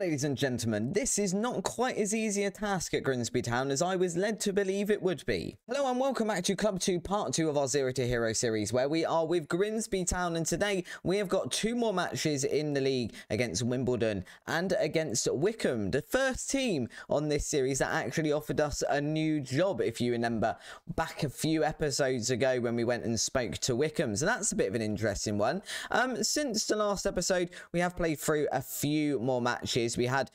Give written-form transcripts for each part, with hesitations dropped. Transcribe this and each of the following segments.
Ladies and gentlemen, this is not quite as easy a task at Grimsby Town as I was led to believe it would be. Hello and welcome back to Club 2 Part 2 of our Zero to Hero series, where we are with Grimsby Town, and today we have got two more matches in the league against Wimbledon and against Wycombe, the first team on this series that actually offered us a new job, if you remember back a few episodes ago when we went and spoke to Wycombe. So that's a bit of an interesting one. Since the last episode, we have played through a few more matches. We had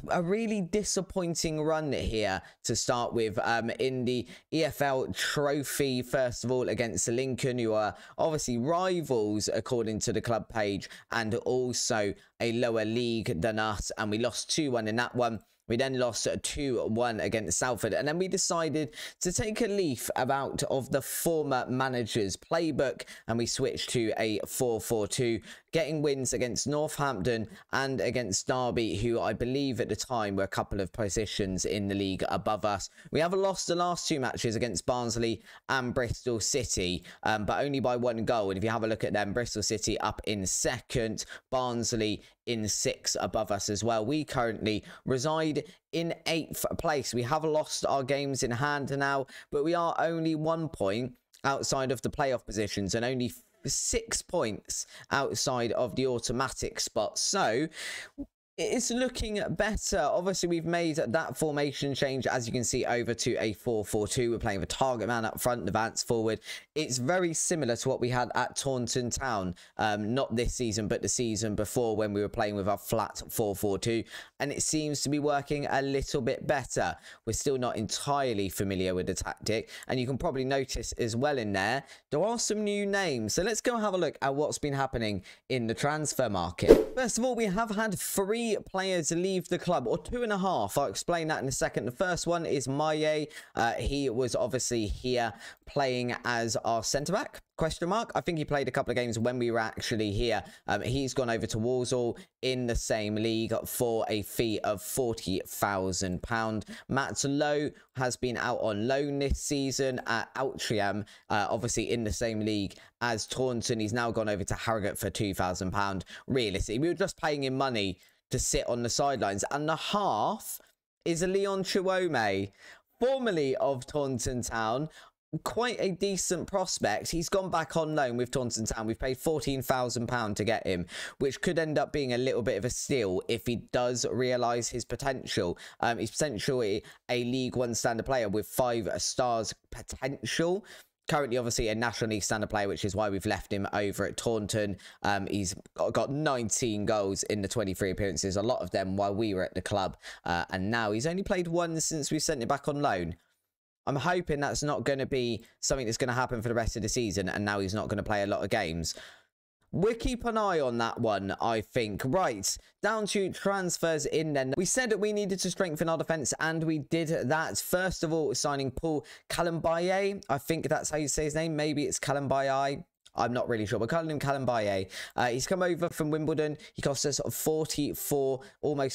a really disappointing run here to start with in the EFL Trophy, first of all against Lincoln, who are obviously rivals according to the club page and also a lower league than us, and we lost 2-1 in that one. We then lost 2-1 against Salford, and then we decided to take a leaf out of the former manager's playbook, and we switched to a 4-4-2, getting wins against Northampton and against Derby, who I believe at the time were a couple of positions in the league above us. We have lost the last two matches against Barnsley and Bristol City, but only by 1 goal. And if you have a look at them, Bristol City up in second, Barnsley in 6th above us as well. We currently reside in 8th place. We have lost our games in hand now, but we are only 1 point outside of the playoff positions and only 6 points outside of the automatic spot. So it's looking better. Obviously, we've made that formation change, as you can see, over to a 4-4-2. We're playing with a target man up front, the advance forward. It's very similar to what we had at Taunton Town, not this season, but the season before, when we were playing with our flat 4-4-2, and it seems to be working a little bit better. We're still not entirely familiar with the tactic, and you can probably notice as well in there are some new names. So let's go and have a look at what's been happening in the transfer market. First of all, we have had 3 players leave the club, or 2.5. I'll explain that in a second. The first one is Maye. He was obviously here playing as our centre-back, question mark. I think he played a couple of games when we were actually here. He's gone over to Walsall in the same league for a fee of £40,000. Matt Lowe has been out on loan this season at Altrincham, obviously in the same league as Taunton. He's now gone over to Harrogate for £2,000. Realistically, we were just paying him money to sit on the sidelines. And the half is Leon Chuome, formerly of Taunton Town. Quite a decent prospect. He's gone back on loan with Taunton Town. We've paid £14,000 to get him, which could end up being a little bit of a steal if he does realise his potential. He's potentially a League One standard player with 5 stars potential. Currently, obviously, a National League standard player, which is why we've left him over at Taunton. He's got 19 goals in the 23 appearances, a lot of them while we were at the club. And now he's only played 1 since we sent him back on loan. I'm hoping that's not going to be something that's going to happen for the rest of the season, and now he's not going to play a lot of games. We'll keep an eye on that one, I think. Right, down to transfers in then. We said that we needed to strengthen our defence, and we did that. First of all, signing Paul Kalambaye. I think that's how you say his name. Maybe it's Kalambaye. I'm not really sure. We're calling him Kalambaye. He's come over from Wimbledon. He cost us almost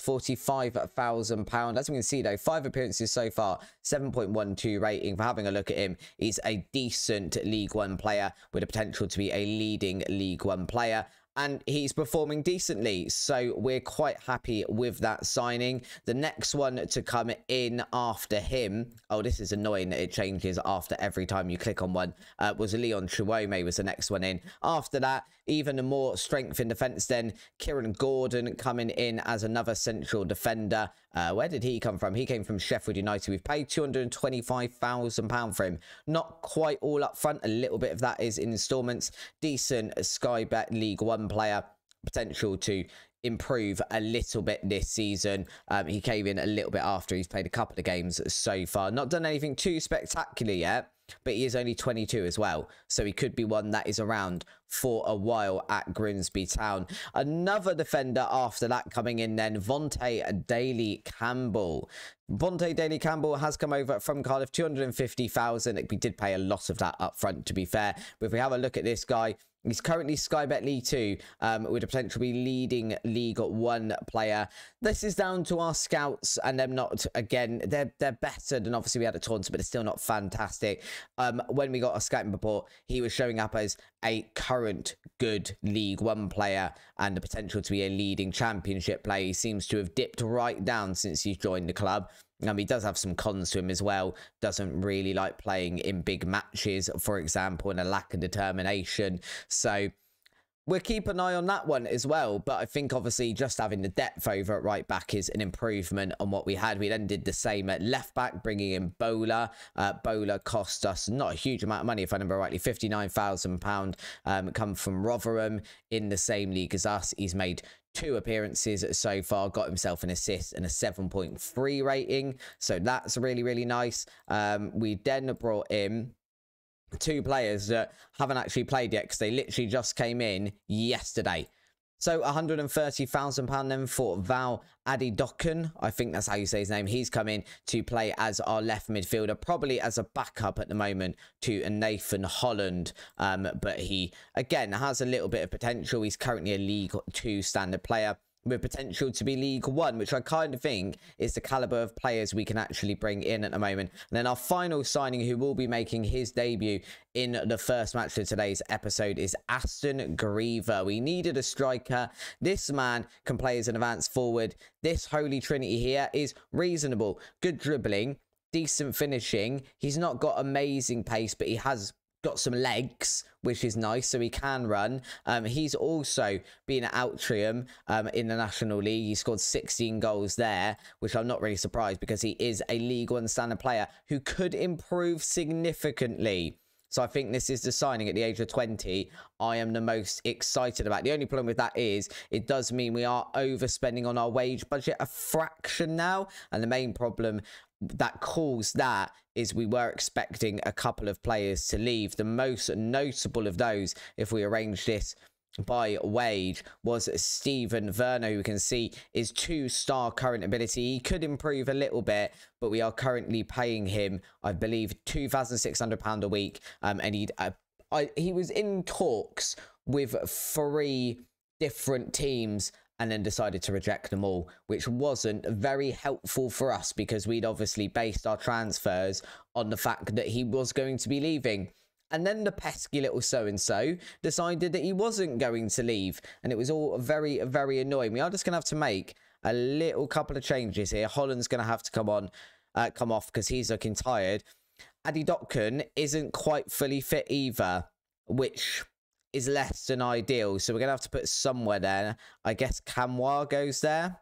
£45,000. As we can see, though, 5 appearances so far, 7.12 rating. For having a look at him, he's a decent League One player with the potential to be a leading League One player. And he's performing decently, so we're quite happy with that signing. The next one to come in after him, oh, this is annoying that it changes after every time you click on one, was Leon Chuome was the next one in. After that, even a more strength in defence then, Kieran Gordon coming in as another central defender. Where did he come from? He came from Sheffield United. We've paid £225,000 for him. Not quite all up front. A little bit of that is in instalments. Decent Sky Bet League One player. Potential to improve a little bit this season. He came in a little bit after. He's played a couple of games so far. Not done anything too spectacular yet, but he is only 22 as well, so he could be one that is around for a while at Grimsby Town. Another defender after that coming in then, Vontae Daly-Campbell. Vontae Daly-Campbell has come over from Cardiff, 250,000. We did pay a lot of that up front, to be fair, but if we have a look at this guy, He's currently Sky Bet League 2 with a potential be leading League 1 player. This is down to our scouts and them not, again, they're better than obviously we had at Taunton, but it's still not fantastic. When we got our scouting report, he was showing up as a current good League 1 player and the potential to be a leading championship player. He seems to have dipped right down since he's joined the club. He does have some cons to him as well. Doesn't really like playing in big matches, for example, and a lack of determination. So we'll keep an eye on that one as well. But I think obviously just having the depth over at right back is an improvement on what we had. We then did the same at left back, bringing in Bowler. Bowler cost us not a huge amount of money, if I remember rightly, £59,000. Come from Rotherham in the same league as us. He's made 2 appearances so far, got himself an assist and a 7.3 rating. So that's really, really nice. We then brought in 2 players that haven't actually played yet because they literally just came in yesterday. So £130,000 then for Val Adidokun. I think that's how you say his name. He's come in to play as our left midfielder, probably as a backup at the moment to Nathan Holland. But he, again, has a little bit of potential. He's currently a League 2 standard player with potential to be League 1, which I kind of think is the caliber of players we can actually bring in at the moment. And then our final signing, who will be making his debut in the first match of today's episode, is Aston Griever. We needed a striker. This man can play as an advanced forward. This holy trinity here is reasonable. Good dribbling, decent finishing. He's not got amazing pace, but he has got some legs, which is nice, so he can run. He's also been at Outrium in the National League. He scored 16 goals there, which I'm not really surprised because he is a League 1 standard player who could improve significantly. So I think this is the signing at the age of 20 I am the most excited about. The only problem with that is it does mean we are overspending on our wage budget a fraction now, and the main problem that caused that is we were expecting a couple of players to leave. The most notable of those, if we arrange this by wage, was Stephen Verno, who we can see is 2-star current ability. He could improve a little bit, but we are currently paying him, I believe, £2,600 a week. And he was in talks with 3 different teams and then decided to reject them all, which wasn't very helpful for us because we'd obviously based our transfers on the fact that he was going to be leaving. And then the pesky little so-and-so decided that he wasn't going to leave. And it was all very, very annoying. We are just going to have to make a little couple of changes here. Holland's going to have to come off because he's looking tired. Adidokun isn't quite fully fit either, which is less than ideal. So we're going to have to put somewhere there. I guess Kamwa goes there.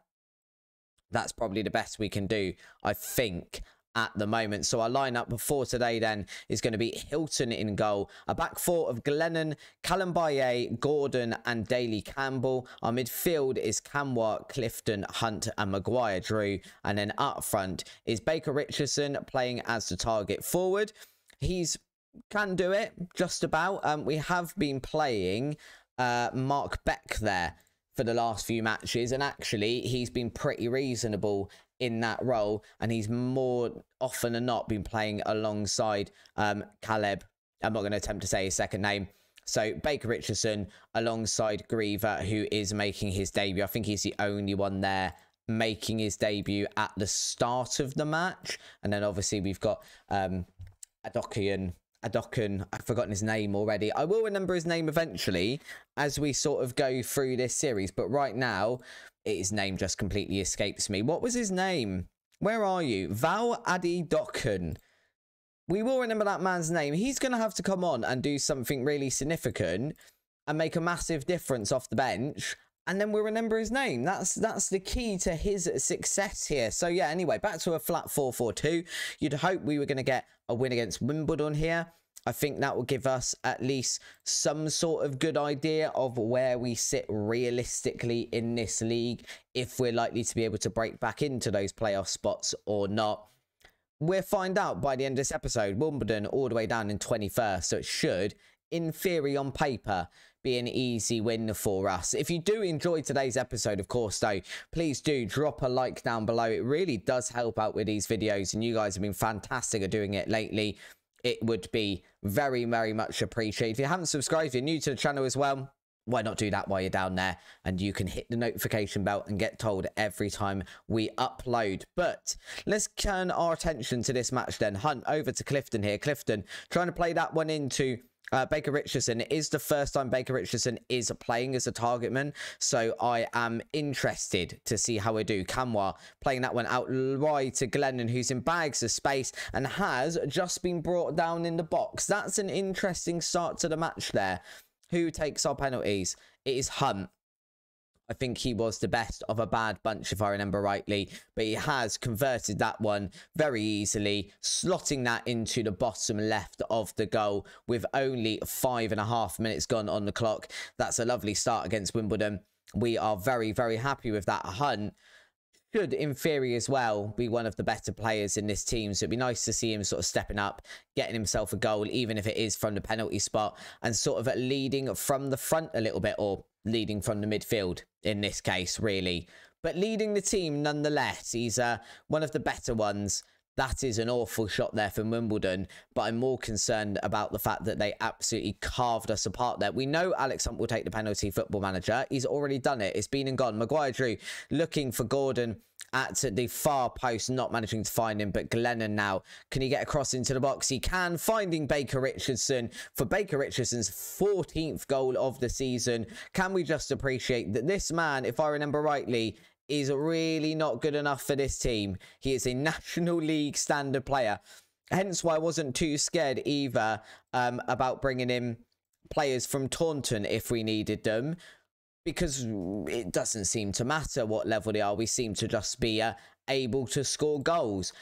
That's probably the best we can do, I think, at the moment. So our lineup before today then is going to be Hilton in goal, a back 4 of Glennon, Callum Baye, Gordon and Daly Campbell. Our midfield is Kamwa, Clifton, Hunt and Maguire Drew, and then up front is Baker Richardson playing as the target forward. He's can do it just about. We have been playing Mark Beck there for the last few matches, and actually he's been pretty reasonable in that role, and he's more often than not been playing alongside Caleb. I'm not going to attempt to say his second name. So Baker Richardson alongside Griever, who is making his debut. I think he's the only one there making his debut at the start of the match. And then obviously we've got Adokun, I've forgotten his name already. I will remember his name eventually as we sort of go through this series. But right now, his name just completely escapes me. What was his name? Where are you? Val Adidokun. We will remember that man's name. He's going to have to come on and do something really significant and make a massive difference off the bench. And then we'll remember his name. That's the key to his success here. So yeah, anyway, back to a flat 4-4-2. You'd hope we were going to get a win against Wimbledon here. I think that will give us at least some sort of good idea of where we sit realistically in this league, if we're likely to be able to break back into those playoff spots or not. We'll find out by the end of this episode. Wimbledon all the way down in 21st, so it should, in theory, on paper, be an easy win for us. If you do enjoy today's episode, of course, though, please do drop a like down below. It really does help out with these videos, and you guys have been fantastic at doing it lately. it would be very, very much appreciated. If you haven't subscribed, if you're new to the channel as well, why not do that while you're down there, and you can hit the notification bell and get told every time we upload. But let's turn our attention to this match then. Hunt over to Clifton here. Clifton trying to play that one into Baker Richardson. It is the first time Baker Richardson is playing as a target man, so I am interested to see how we do. Kamwa playing that one out wide to Glennon, who's in bags of space and has just been brought down in the box. That's an interesting start to the match there. Who takes our penalties? It is Hunt. I think he was the best of a bad bunch, if I remember rightly, but he has converted that one very easily, slotting that into the bottom left of the goal with only 5.5 minutes gone on the clock. That's a lovely start against Wimbledon. We are very, very happy with that. Hunt should, in theory as well, be one of the better players in this team. So it'd be nice to see him sort of stepping up, getting himself a goal, even if it is from the penalty spot, and sort of leading from the front a little bit, or leading from the midfield in this case, really. But leading the team nonetheless. He's one of the better ones. That is an awful shot there from Wimbledon, but I'm more concerned about the fact that they absolutely carved us apart there. We know Alex Hunt will take the penalty, Football Manager. He's already done it. It's been and gone. Maguire-Drew looking for Gordon at the far post, not managing to find him, but Glennon now. Can he get across into the box? He can, finding Baker Richardson for Baker Richardson's 14th goal of the season. Can we just appreciate that this man, if I remember rightly, is really not good enough for this team. He is a National League standard player. Hence why I wasn't too scared either about bringing in players from Taunton if we needed them, because it doesn't seem to matter what level they are. We seem to just be able to score goals.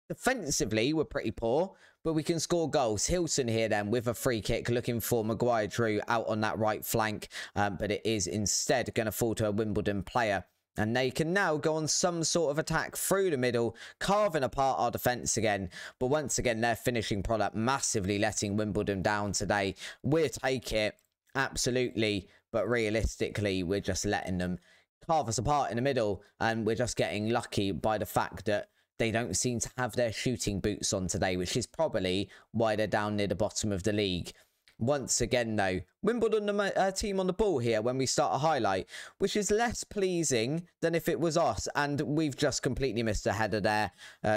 Defensively, we're pretty poor, but we can score goals. Hilton here then with a free kick, looking for Maguire-Drew out on that right flank, but it is instead going to fall to a Wimbledon player. And they can now go on some sort of attack through the middle, carving apart our defence again. But once again, their finishing product massively letting Wimbledon down today. We'll take it, absolutely. But realistically, we're just letting them carve us apart in the middle. And we're just getting lucky by the fact that they don't seem to have their shooting boots on today, which is probably why they're down near the bottom of the league. Once again, though, Wimbledon, the team on the ball here when we start a highlight, which is less pleasing than if it was us. And we've just completely missed a header there.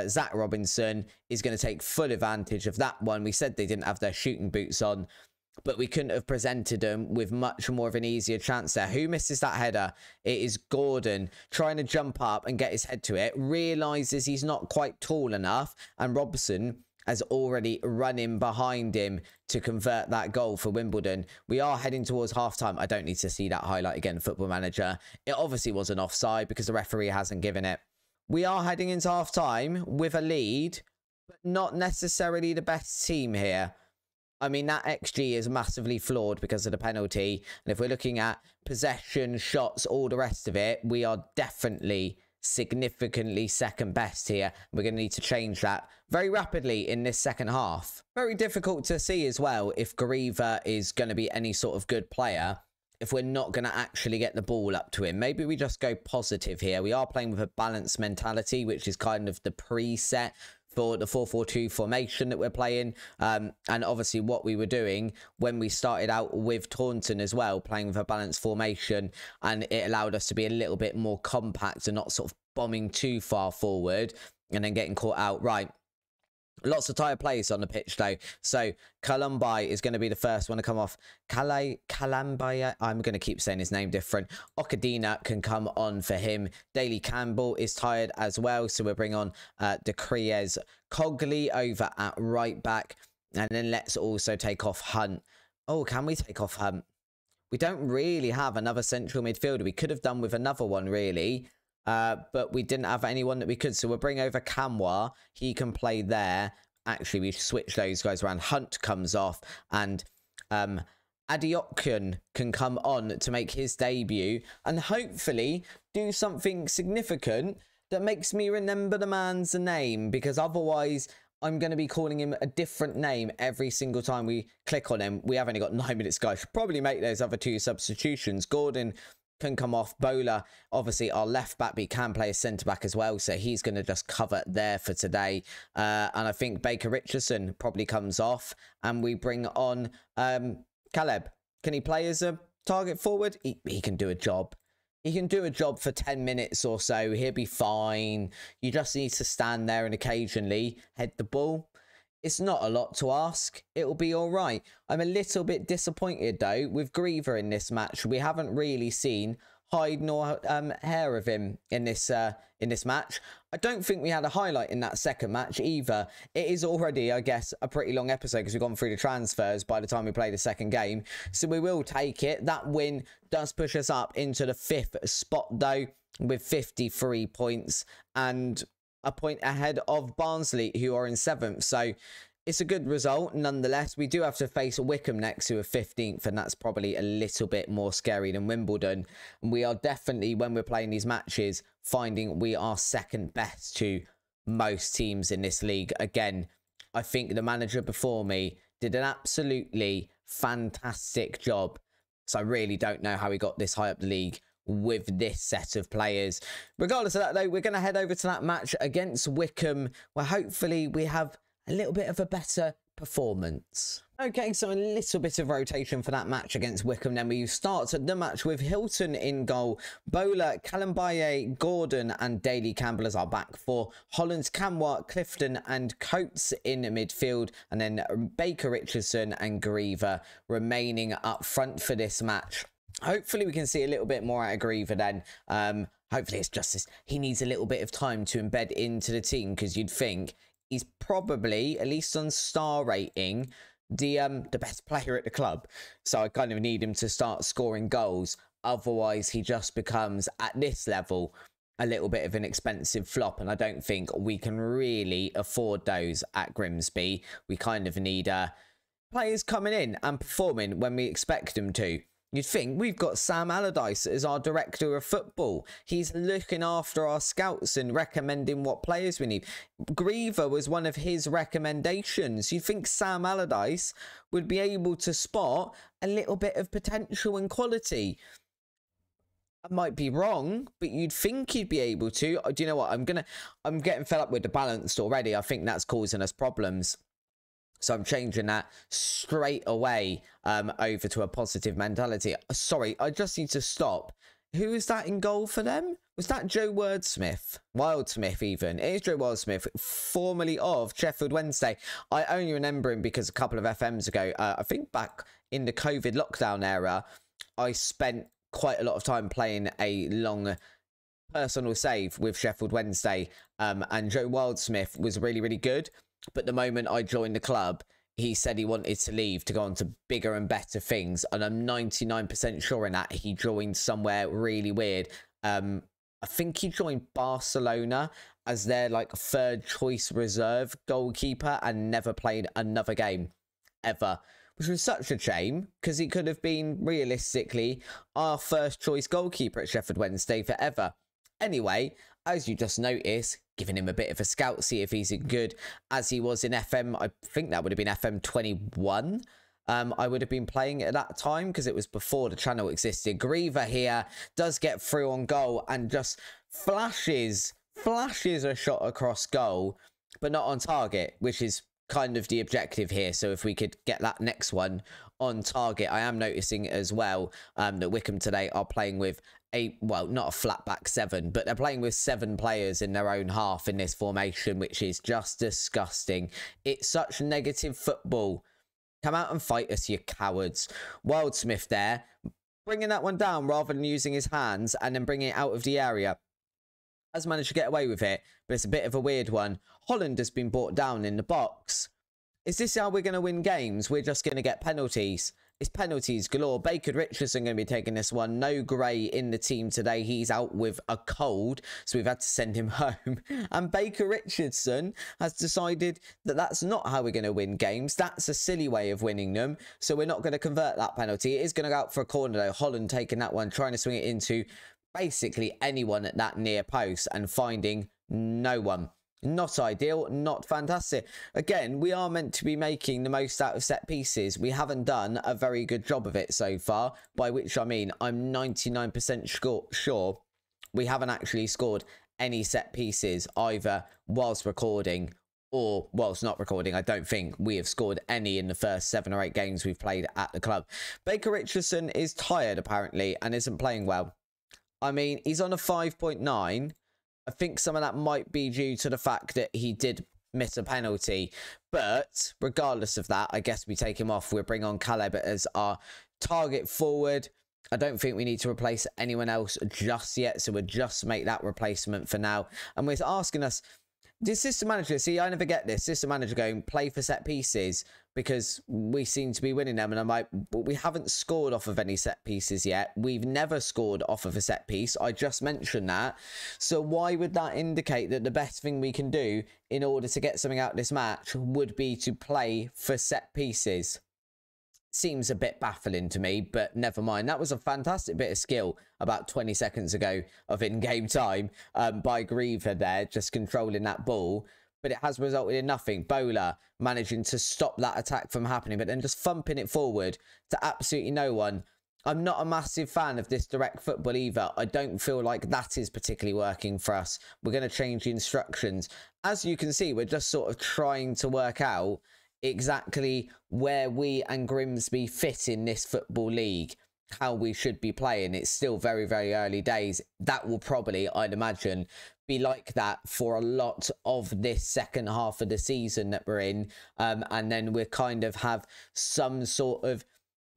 Zach Robinson is going to take full advantage of that one. We said they didn't have their shooting boots on, but we couldn't have presented them with much more of an easier chance there. Who misses that header? It is Gordon trying to jump up and get his head to it. Realises he's not quite tall enough, and Robson has already run in behind him to convert that goal for Wimbledon. We are heading towards half-time. I don't need to see that highlight again, Football Manager. It obviously was an offside because the referee hasn't given it. We are heading into half-time with a lead, but not necessarily the best team here. I mean, that XG is massively flawed because of the penalty. And if we're looking at possession, shots, all the rest of it, we are definitely significantly second best here. We're going to need to change that very rapidly in this second half. Very difficult to see as well if Gariva is going to be any sort of good player if we're not going to actually get the ball up to him. Maybe we just go positive here. We are playing with a balanced mentality, which is kind of the preset for the 4-4-2 formation that we're playing, and obviously what we were doing when we started out with Taunton as well, playing with a balanced formation, and it allowed us to be a little bit more compact and not sort of bombing too far forward and then getting caught out. Right, lots of tired players on the pitch though. So Kalumbai is going to be the first one to come off. Kalumbai, I'm going to keep saying his name different. Okadina can come on for him. Daly Campbell is tired as well, so we'll bring on De Criez Cogley over at right back. And then let's also take off Hunt. Oh, can we take off Hunt? We don't really have another central midfielder. We could have done with another one, really. But we didn't have anyone that we could. So we'll bring over Kamwa. He can play there. Actually, we switch those guys around. Hunt comes off. And Adiokun can come on to make his debut. And hopefully do something significant that makes me remember the man's name. Because otherwise, I'm going to be calling him a different name every single time we click on him. We have only got 9 minutes, guys. Should probably make those other two substitutions. Gordon can come off. Bowler, obviously our left back, but he can play a centre back as well, so he's going to just cover there for today. And I think Baker Richardson probably comes off, and we bring on Caleb. Can he play as a target forward? He can do a job. He can do a job for 10 minutes or so. He'll be fine. You just need to stand there and occasionally head the ball. It's not a lot to ask. It'll be all right. I'm a little bit disappointed, though, with Griever in this match. We haven't really seen hide nor hair of him in this match. I don't think we had a highlight in that second match either. It is already, I guess, a pretty long episode because we've gone through the transfers by the time we play the second game. So we will take it. That win does push us up into the 5th spot, though, with 53 points and a point ahead of Barnsley, who are in 7th. So it's a good result nonetheless. We do have to face Wycombe next, who are 15th, and that's probably a little bit more scary than Wimbledon. And we are definitely, when we're playing these matches, finding we are second best to most teams in this league. Again, I think the manager before me did an absolutely fantastic job. So I really don't know how he got this high up the league with this set of players. Regardless of that, though, we're going to head over to that match against Wycombe, where hopefully we have a little bit of a better performance. Okay, so a little bit of rotation for that match against Wycombe. Then we start the match with Hilton in goal, Bowler, Kalambaye, Gordon and Daly Campbell as our back four, Holland, Camwart, Clifton and Coates in midfield, and then Baker Richardson and Griever remaining up front for this match. Hopefully we can see a little bit more out of Griever then. Hopefully it's just this. He needs a little bit of time to embed into the team, because you'd think he's probably, at least on star rating, the best player at the club. So I kind of need him to start scoring goals. Otherwise, he just becomes, at this level, a little bit of an expensive flop. And I don't think we can really afford those at Grimsby. We kind of need players coming in and performing when we expect them to. You'd think we've got Sam Allardyce as our director of football. He's looking after our scouts and recommending what players we need. Griever was one of his recommendations. You'd think Sam Allardyce would be able to spot a little bit of potential and quality. I might be wrong, but you'd think he'd be able to. Do you know what? I'm getting fed up with the balance already. I think that's causing us problems. So I'm changing that straight away over to a positive mentality. Sorry, I just need to stop. Who is that in goal for them? Was that Joe Wildsmith? Wildsmith even. It is Joe Wildsmith, formerly of Sheffield Wednesday. I only remember him because a couple of FMs ago, I think back in the COVID lockdown era, I spent quite a lot of time playing a long personal save with Sheffield Wednesday. And Joe Wildsmith was really, really good. But the moment I joined the club, he said he wanted to leave to go on to bigger and better things. And I'm 99% sure in that he joined somewhere really weird. I think he joined Barcelona as their like third choice reserve goalkeeper and never played another game ever. Which was such a shame, because he could have been realistically our first choice goalkeeper at Sheffield Wednesday forever. Anyway, as you just noticed, giving him a bit of a scout, see if he's as good as he was in FM. I think that would have been FM21. I would have been playing at that time because it was before the channel existed. Griever here does get through on goal and just flashes a shot across goal, but not on target, which is kind of the objective here. So if we could get that next one on target. I am noticing as well that Wycombe today are playing with not a flat back 7, but they're playing with 7 players in their own half in this formation, which is just disgusting. It's such negative football. Come out and fight us, you cowards. Wildsmith there, bringing that one down rather than using his hands and then bringing it out of the area. Has managed to get away with it, but it's a bit of a weird one. Holland has been brought down in the box. Is this how we're going to win games? We're just going to get penalties. It's penalties galore. Baker Richardson going to be taking this one. No Gray in the team today. He's out with a cold, so we've had to send him home. And Baker Richardson has decided that that's not how we're going to win games. That's a silly way of winning them, so we're not going to convert that penalty. It is going to go out for a corner, though. Holland taking that one, trying to swing it into basically anyone at that near post and finding no one. Not ideal, not fantastic. Again, we are meant to be making the most out of set pieces. We haven't done a very good job of it so far, by which I mean I'm 99% sure we haven't actually scored any set pieces either whilst recording or whilst not recording. I don't think we have scored any in the first 7 or 8 games we've played at the club. Baker Richardson is tired apparently and isn't playing well. I mean, he's on a 5.9. I think some of that might be due to the fact that he did miss a penalty. But regardless of that, I guess we take him off. We'll bring on Caleb as our target forward. I don't think we need to replace anyone else just yet. So we'll just make that replacement for now. And we're asking us, this system manager, see, I never get this. System manager going, play for set pieces because we seem to be winning them. And I'm like, but we haven't scored off of any set pieces yet. We've never scored off of a set piece. I just mentioned that. So why would that indicate that the best thing we can do in order to get something out of this match would be to play for set pieces? Seems a bit baffling to me, but never mind. That was a fantastic bit of skill about 20 seconds ago of in-game time by Griever there, just controlling that ball. But it has resulted in nothing. Bowler managing to stop that attack from happening, but then just thumping it forward to absolutely no one. I'm not a massive fan of this direct football either. I don't feel like that is particularly working for us. We're going to change the instructions. As you can see, we're just sort of trying to work out exactly where we and Grimsby fit in this football league, how we should be playing. It's still very, very early days. That will probably, I'd imagine, be like that for a lot of this second half of the season that we're in. And then we kind of have some sort of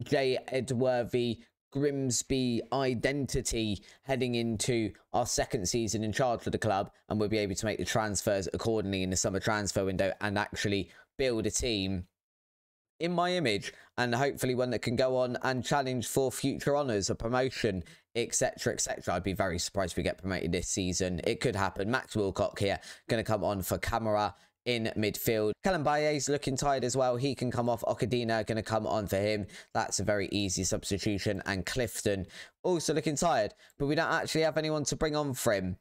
J. Edworthy Grimsby identity heading into our second season in charge of the club, and we'll be able to make the transfers accordingly in the summer transfer window and actually build a team in my image, and hopefully one that can go on and challenge for future honours, a promotion, etc, etc. I'd be very surprised if we get promoted this season. It could happen. Max Wilcock here going to come on for Camara in midfield. Callum Baye's looking tired as well. He can come off. Okadina going to come on for him. That's a very easy substitution. And Clifton also looking tired, but we don't actually have anyone to bring on for him,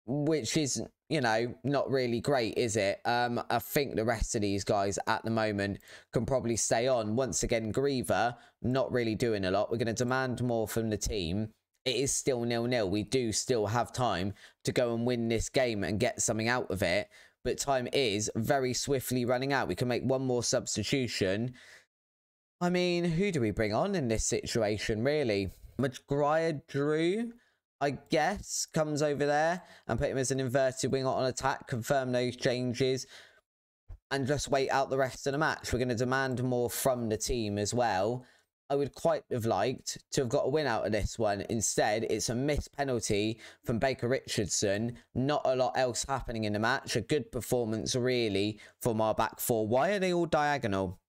which is, you know, not really great, is it? I think the rest of these guys at the moment can probably stay on. Once again, Griever not really doing a lot. We're going to demand more from the team. It is still 0-0. We do still have time to go and win this game and get something out of it. But time is very swiftly running out. We can make one more substitution. I mean, who do we bring on in this situation, really? McGuire Drew, I guess, comes over there and put him as an inverted winger on attack, confirm those changes, and just wait out the rest of the match. We're going to demand more from the team as well. I would quite have liked to have got a win out of this one. Instead, it's a missed penalty from Baker Richardson. Not a lot else happening in the match. A good performance, really, from our back four. Why are they all diagonal?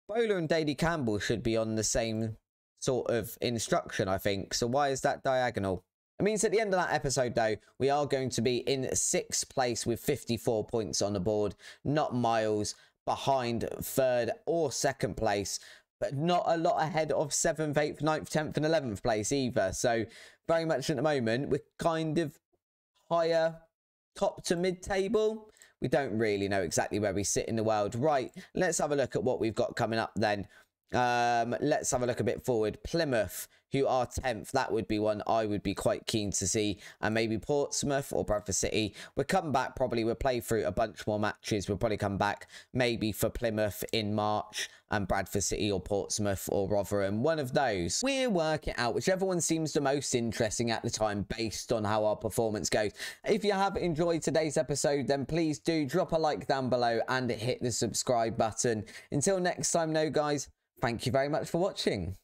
Bowler and Daly Campbell should be on the same sort of instruction, I think. So why is that diagonal? It means at the end of that episode, though, we are going to be in 6th place with 54 points on the board. Not miles behind 3rd or 2nd place, but not a lot ahead of 7th, 8th, 9th, 10th and 11th place either. So very much at the moment, we're kind of higher top to mid-table. We don't really know exactly where we sit in the world. Right, let's have a look at what we've got coming up then. Let's have a look a bit forward. Plymouth, who are 10th, that would be one I would be quite keen to see, and maybe Portsmouth or Bradford City. We'll come back, probably we'll play through a bunch more matches. We'll probably come back maybe for Plymouth in March and Bradford City or Portsmouth or Rotherham, one of those. We'll work it out, whichever one seems the most interesting at the time based on how our performance goes. If you have enjoyed today's episode, then please do drop a like down below and hit the subscribe button. Until next time though, guys, thank you very much for watching.